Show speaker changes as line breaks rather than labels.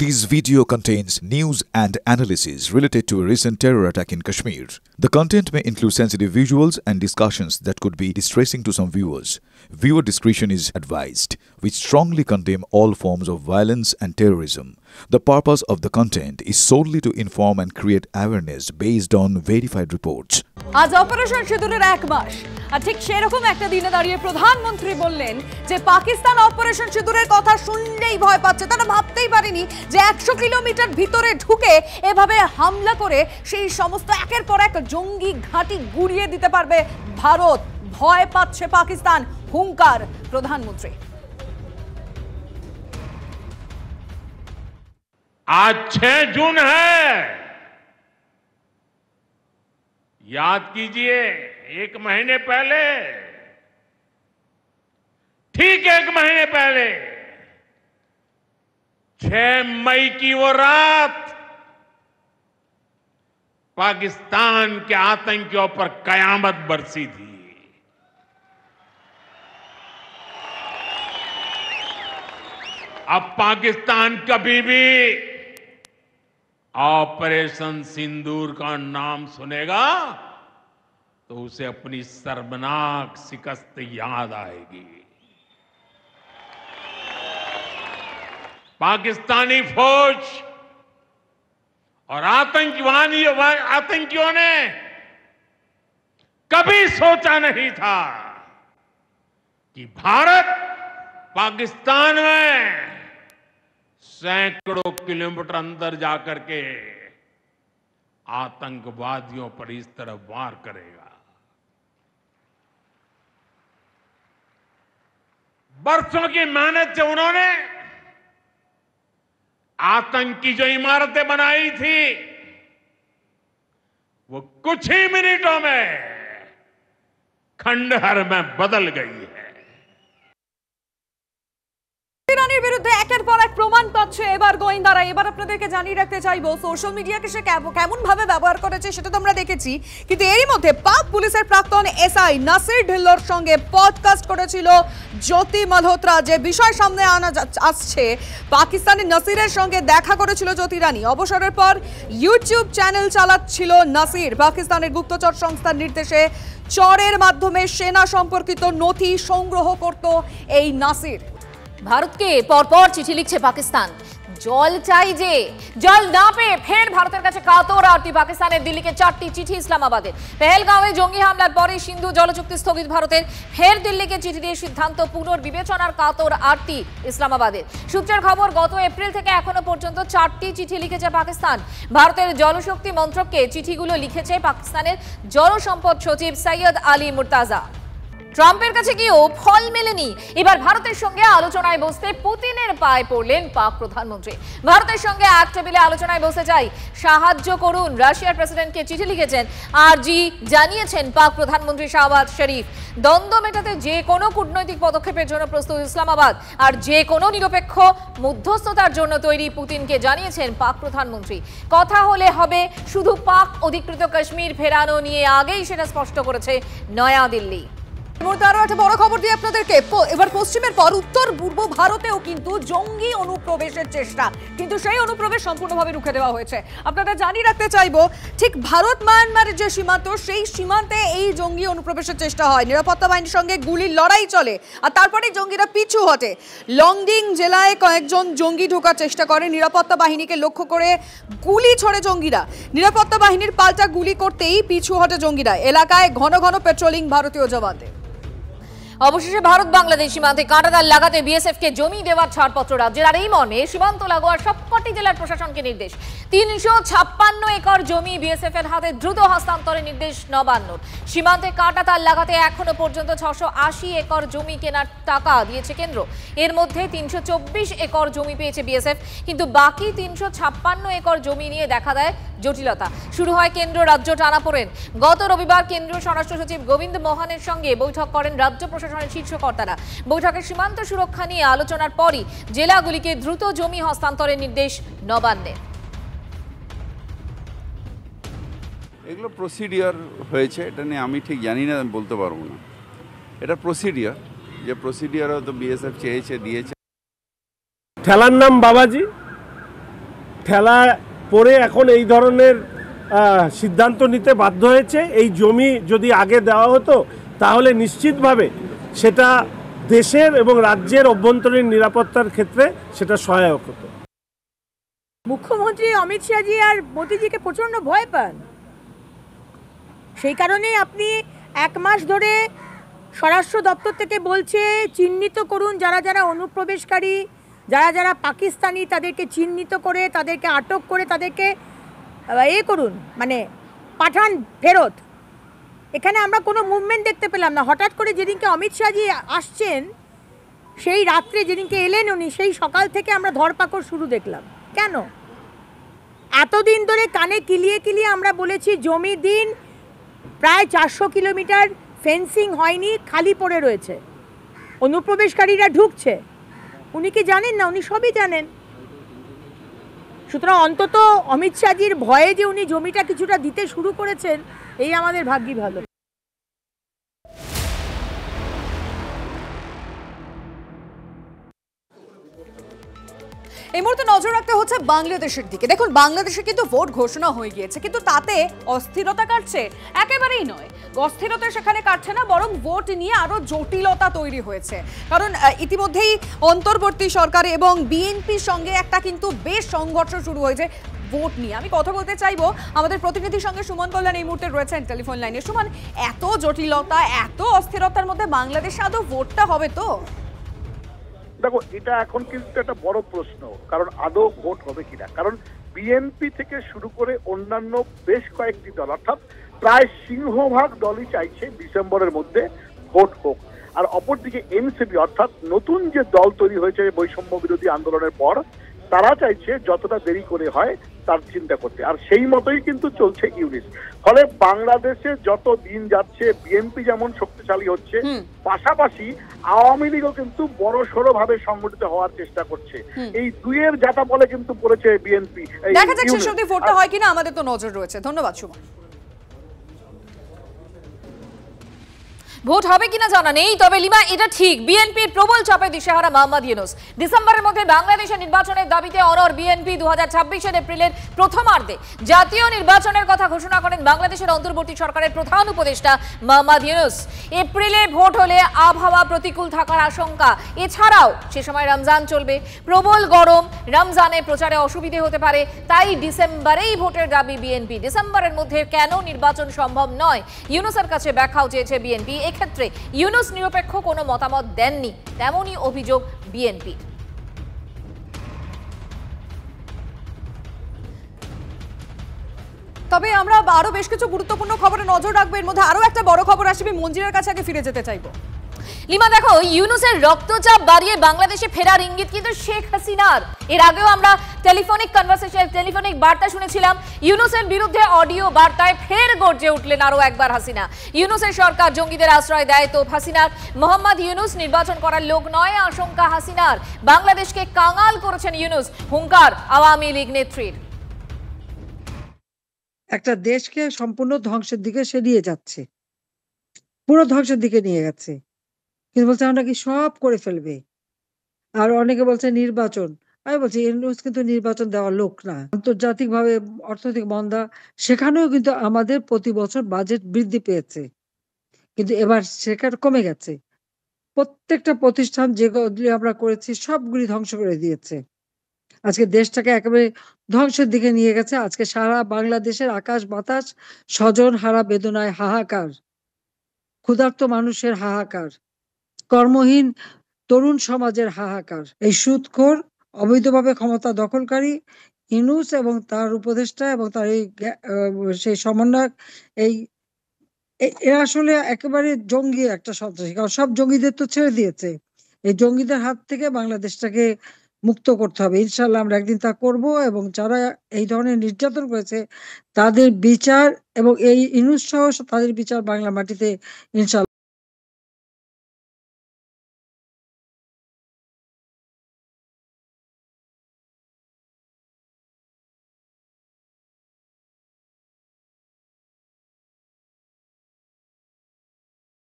This video contains news and analysis related to a recent terror attack in Kashmir. The content may include sensitive visuals and discussions that could be distressing to some viewers. Viewer discretion is advised. We strongly condemn all forms of violence and terrorism. The purpose of the content is solely to inform and create awareness based on verified reports.
আজ operation সিঁদুরের 1 মাস আর ঠিক সেরকম একটা দিনে দাঁড়িয়ে প্রধানমন্ত্রী বললেন যে পাকিস্তান অপারেশন সিঁদুরের কথা শুনলেই ভয় পাচ্ছে। তারা ভাবতেই পারেনি যে 100 কিলোমিটার ভিতরে ঢুকে এভাবে হামলা করে সেই সমস্ত একের পর এক জঙ্গি ঘাঁটি গুড়িয়ে দিতে পারবে ভারত। ভয় পাচ্ছে পাকিস্তান, হুঙ্কার প্রধানমন্ত্রী।
आज 6 जून है, याद कीजिए 1 महीने पहले, ठीक 1 महीने पहले 6 मई की वो रात पाकिस्तान के आतंकियों पर कयामत बरसी थी। अब पाकिस्तान कभी भी ऑपरेशन सिंदूर का नाम सुनेगा तो उसे अपनी शर्मनाक शिकस्त याद आएगी। पाकिस्तानी फौज और आतंकियों ने कभी सोचा नहीं था कि भारत पाकिस्तान में सैकड़ों किलोमीटर अंदर जाकर के आतंकवादियों पर इस तरह वार करेगा। बरसों की मेहनत से उन्होंने आतंक की जो इमारतें बनाई थी वो कुछ ही मिनटों में खंडहर में बदल गई है।
ইরানের বিরুদ্ধে একের পর এক প্রমাণ পাচ্ছে এবার গোয়েন্দারা। এবার আপনাদেরকে জানিয়ে রাখতে চাইবো সোশ্যাল মিডিয়াকে সে কেমন ভাবে ব্যবহার করেছে সেটা তো আমরা দেখেছি, কিন্তু এরই মধ্যে পাক পুলিশের প্রাক্তন এসআই নাসির ঢিল্লোর সঙ্গে পডকাস্ট করেছিল জ্যোতি মালহোত্রা। যে বিষয় সামনে আসছে, পাকিস্তানের নাসিরের সঙ্গে দেখা করেছিল জ্যোতি রানী। অবসরের পর ইউটিউব চ্যানেল চালাচ্ছিল নাসির। পাকিস্তানের গুপ্তচর সংস্থার নির্দেশে চরের মাধ্যমে সেনা সম্পর্কিত নথি সংগ্রহ করত এই নাসির। ভারতকে পরপর চিঠি লিখছে পাকিস্তান, জল চাই যে জল না পেয়ে ফের ভারতের কাছে কাতর আরতি। পাকিস্তানের দিল্লিকে 4টি চিঠি ইসলামাবাদের। পেহেলগাঁওয়ে জঙ্গি হামলার পরে সিন্ধু জলচুক্তি স্থগিত ভারতের। ফের দিল্লিকে চিঠি দিয়ে সিদ্ধান্ত পুনর্বিবেচনার কাতর আরতি ইসলামাবাদের। সূত্রের খবর, গত এপ্রিল থেকে এখনো পর্যন্ত 4টি চিঠি লিখেছে পাকিস্তান। ভারতের জলশক্তি মন্ত্রককে চিঠিগুলো লিখেছে পাকিস্তানের জলসম্পদ সচিব সৈয়দ আলী মুর্তাজা। ট্রাম্পের কাছে গিয়েও ফল মেলেনি। এবার ভারতের সঙ্গে আলোচনায় বসতে পুতিনের পায়ে পড়লেন পাক প্রধানমন্ত্রী। ভারতের সঙ্গে এক টেবিলে আলোচনায় বসতে চাই, সাহায্য করুন। রাশিয়ার প্রেসিডেন্টকে চিঠি লিখেছেন আরজি জানিয়েছেন পাক প্রধানমন্ত্রী শাহবাজ শরীফ। দ্বন্দ্ব মেটাতে যে কোনো কূটনৈতিক পদক্ষেপের জন্য প্রস্তুত ইসলামাবাদ, আর যে কোনো নিরপেক্ষ মধ্যস্থতার জন্য তৈরি পুতিনকে জানিয়েছেন পাক প্রধানমন্ত্রী। কথা হলে হবে, শুধু পাক অধিকৃত কাশ্মীর ফেরানো নিয়ে আগেই সেটা স্পষ্ট করেছে নয়াদিল্লি। আরো একটা বড় খবর দিয়ে আপনাদেরকে, এবার পশ্চিমের পর উত্তর পূর্ব ভারতেও কিন্তু জঙ্গি অনুপ্রবেশের চেষ্টা, কিন্তু সেই অনুপ্রবেশ সম্পূর্ণভাবে রুখে দেওয়া হয়েছে। আপনাদের জানিয়ে রাখতে চাইবো, ঠিক ভারত মায়ানমারের যে সীমান্ত, সেই সীমান্তে এই জঙ্গি অনুপ্রবেশের চেষ্টা হয়। নিরাপত্তা বাহিনীর সঙ্গে গুলির লড়াই চলে আর তারপরে জঙ্গিরা পিছু হটে। লংডিং জেলায় কয়েকজন জঙ্গি ঢোকার চেষ্টা করে। নিরাপত্তা বাহিনীকে লক্ষ্য করে গুলি ছোড়ে জঙ্গিরা। নিরাপত্তা বাহিনীর পাল্টা গুলি করতেই পিছু হটে জঙ্গিরা। এলাকায় ঘন ঘন পেট্রোলিং ভারতীয় জওয়ানদের। অবশেষে ভারত বাংলাদেশ সীমান্তে কাঁটাতার লাগাতে বিএসএফকে জমি দেওয়ার ছাড়পত্র রাজ্যের। আর এই মর্মে সীমান্ত লাগোয়া সবকটি জেলার প্রশাসনকে নির্দেশ। 356 একর জমি বিএসএফ এর হাতে দ্রুত হস্তান্তরের নির্দেশ নবান্নর। সীমান্তে কাঁটাতার লাগাতে এখনো পর্যন্ত 680 একর জমি কেনার টাকা দিয়েছে কেন্দ্র। এর মধ্যে 324 একর জমি পেয়েছে বিএসএফ, কিন্তু বাকি 356 একর জমি নিয়ে দেখা দেয় জটিলতা। শুরু হয় কেন্দ্র রাজ্য টানাপোড়েন। গত রবিবার কেন্দ্রীয় স্বরাষ্ট্র সচিব গোবিন্দ মোহনের সঙ্গে বৈঠক করেন রাজ্য প্রশাসনের শীর্ষ কর্তারা। বৈঠকে সীমান্ত সুরক্ষা নিয়ে আলোচনার পরই জেলাগুলিকে দ্রুত জমি হস্তান্তরের নির্দেশ নবান্নের।
এগুলো প্রসিডিওর হয়েছে, এটা নিয়ে আমি ঠিক জানি না, আমি বলতে পারবো না। এটা প্রসিডিওর, যে প্রসিডিওর হয়তো বিএসএফ চেয়েছে, দিয়েছে।
ঠেলার নাম বাবাজি, ঠেলা পড়ে এখন এই ধরনের সিদ্ধান্ত নিতে বাধ্য হয়েছে। এই জমি যদি আগে দেওয়া হতো তাহলে নিশ্চিতভাবে সেটা দেশের এবং রাজ্যের অভ্যন্তরীণ নিরাপত্তার ক্ষেত্রে সেটা সহায়ক হতো।
মুখ্যমন্ত্রী অমিত শাহজি আর মোদিজিকে প্রচণ্ড ভয় পান, সেই কারণেই আপনি 1 মাস ধরে স্বরাষ্ট্র দপ্তর থেকে বলছে চিহ্নিত করুন যারা যারা অনুপ্রবেশকারী, যারা যারা পাকিস্তানি তাদেরকে চিহ্নিত করে তাদেরকে আটক করে তাদেরকে করুন, মানে পাঠান ফেরত। এখানে আমরা কোনো মুভমেন্ট দেখতে পেলাম না। হঠাৎ করে যেদিনকে অমিত শাহজি আসছেন সেই রাত্রে যেদিনকে এলেন উনি, সেই সকাল থেকে আমরা ধরপাকড় শুরু দেখলাম। কেন? এতদিন ধরে কানে কিলিয়ে কিলিয়ে আমরা বলেছি জমি দিন, প্রায় 400 কিলোমিটার ফেন্সিং হয়নি, খালি পড়ে রয়েছে, অনুপ্রবেশকারীরা ঢুকছে। উনি কি জানেন না? উনি সবই জানেন। সুতরাং অন্তত অমিত শাহজির ভয়ে যে উনি জমিটা কিছুটা দিতে শুরু করেছেন, এই আমাদের ভাগ্যই ভালো।
এই মুহূর্তে নজর রাখতে হচ্ছে বাংলাদেশের দিকে। দেখুন, বাংলাদেশে কিন্তু ভোট ঘোষণা হয়ে গিয়েছে, কিন্তু তাতে অস্থিরতা কাটছে একেবারেই নয়। অস্থিরতা সেখানে কাটছে না, বরং ভোট নিয়ে আরো জটিলতা তৈরি হয়েছে। কারণ ইতিমধ্যেই অন্তর্বর্তী সরকার এবং বিএনপির সঙ্গে একটা কিন্তু বেশ সংঘর্ষ শুরু হয়েছে ভোট নিয়ে। আমি কথা বলতে চাইবো আমাদের প্রতিনিধির সঙ্গে। সুমন কল্যাণ এই মুহূর্তে রয়েছেন টেলিফোন লাইনে। সুমন, এত জটিলতা, এত অস্থিরতার মধ্যে বাংলাদেশে আদৌ ভোটটা হবে তো?
দেখো, এটা এখন কিন্তু একটা বড় প্রশ্ন, কারণ আদৌ ভোট হবে কিনা। কারণ বিএনপি থেকে শুরু করে অন্যান্য বেশ কয়েকটি দল, অর্থাৎ প্রায় সিংহভাগ দলই চাইছে ডিসেম্বরের মধ্যে ভোট হোক। আর অপরদিকে এনসিপি, অর্থাৎ নতুন যে দল তৈরি হয়েছে বৈষম্য বিরোধী আন্দোলনের পর, তারা চাইছে যতটা দেরি করে হয় তার চিন্তা করতে। আর সেই মতোই কিন্তু চলছে ইউনিস। ফলে বাংলাদেশে যত দিন যাচ্ছে বিএনপি যেমন শক্তিশালী হচ্ছে, পাশাপাশি আওয়ামী লীগও কিন্তু বড় সড়ো ভাবে সংগঠিত হওয়ার চেষ্টা করছে। এই দুইয়ের যাতা বলে কিন্তু পড়েছে বিএনপি।
দেখা যাক শেষ অবধি ভোটটা হয় কিনা, আমাদের তো নজর রয়েছে। ধন্যবাদ সুমন। ভোট হবে কিনা জানা নেই, তবে লিমা এটা ঠিক, বিএনপির প্রবল চাপে দিশেহারা মোহাম্মদ ইউনূস। ডিসেম্বরের মধ্যে বাংলাদেশের নির্বাচনের দাবিতে অনড় বিএনপি 2026 এপ্রিলের প্রথমার্ধে জাতীয় নির্বাচনের কথা ঘোষণা করেন বাংলাদেশের অন্তর্বর্তী সরকারের প্রধান উপদেষ্টা মোহাম্মদ ইউনূস। এপ্রিলে ভোট হলে আবহাওয়া প্রতিকূল থাকার আশঙ্কা, এছাড়াও সে সময় রমজান চলবে, প্রবল গরম, রমজানে প্রচারে অসুবিধে হতে পারে, তাই ডিসেম্বরেই ভোটের দাবি বিএনপি। ডিসেম্বরের মধ্যে কেন নির্বাচন সম্ভব নয়, ইউনূসের কাছে ব্যাখ্যাও চেয়েছে বিএনপি। এক্ষেত্রে ইউনূস নিরপেক্ষ কোনো মতামত দেননি, তেমনই অভিযোগ বিএনপি। তবে আমরা আরো বেশ কিছু গুরুত্বপূর্ণ খবরে নজর রাখবো। এর মধ্যে আরো একটা বড় খবর আসবে, মঞ্জিরার কাছে আগে ফিরে যেতে চাইবো। লিমা, দেখো, ইউনূসের রক্তচাপ বাড়িয়ে বাংলাদেশে ফেরার ইঙ্গিত কিন্তু শেখ হাসিনার। এর আগেও আমরা টেলিফোনিক বার্তা শুনেছিলাম। ইউনূসের বিরুদ্ধে অডিও বার্তায় ফের গর্জে উঠলেন আরো একবার হাসিনা। ইউনূসের সরকার জঙ্গিদের আশ্রয় দেয় তো হাসিনার। মোহাম্মদ ইউনূস নির্বাচন করার লোক নয়, আশঙ্কা হাসিনার। বাংলাদেশকে কাঙাল করেছেন ইউনূস, হুঙ্কার আওয়ামী লীগ নেত্রীর।
একটা দেশকে সম্পূর্ণ ধ্বংসের দিকে সে নিয়ে যাচ্ছে, পুরো ধ্বংসের দিকে নিয়ে গেছে। কিন্তু বলছে আমরা কি সব করে ফেলবে। আর অনেকে বলছে নির্বাচন। আমি বলছি ইউনূস কিন্তু নির্বাচন দেওয়ার লোক না। আন্তর্জাতিক ভাবে অর্থনৈতিক মন্দা, সেখানেও কিন্তু আমাদের প্রতি বছর বাজেট বৃদ্ধি পেয়েছে, কিন্তু এবার সেখানে কমে গেছে। প্রত্যেকটা প্রতিষ্ঠান যেগুলি আমরা করেছি সবগুলি ধ্বংস করে দিয়েছে। আজকে দেশটাকে একেবারে ধ্বংসের দিকে নিয়ে গেছে। আজকে সারা বাংলাদেশের আকাশ বাতাস স্বজন হারা বেদনায় হাহাকার, ক্ষুধার্ত মানুষের হাহাকার, কর্মহীন তরুণ সমাজের হাহাকার। এই সুদখোর অবৈধভাবে ক্ষমতা দখলকারী ইউনূস এবং তার উপদেষ্টা এবং তার এই সেই সমন্বয়ক, এরা আসলে একেবারে জঙ্গি একটা সন্ত্রাসী। কারণ সব জঙ্গিদের তো ছেড়ে দিয়েছে। এই জঙ্গিদের হাত থেকে বাংলাদেশটাকে মুক্ত করতে হবে। ইনশাল্লাহ আমরা একদিন তা করব, এবং যারা এই ধরনের নির্যাতন করেছে তাদের বিচার এবং এই ইউনূস সহ তাদের বিচার বাংলা মাটিতে ইনশাল্লাহ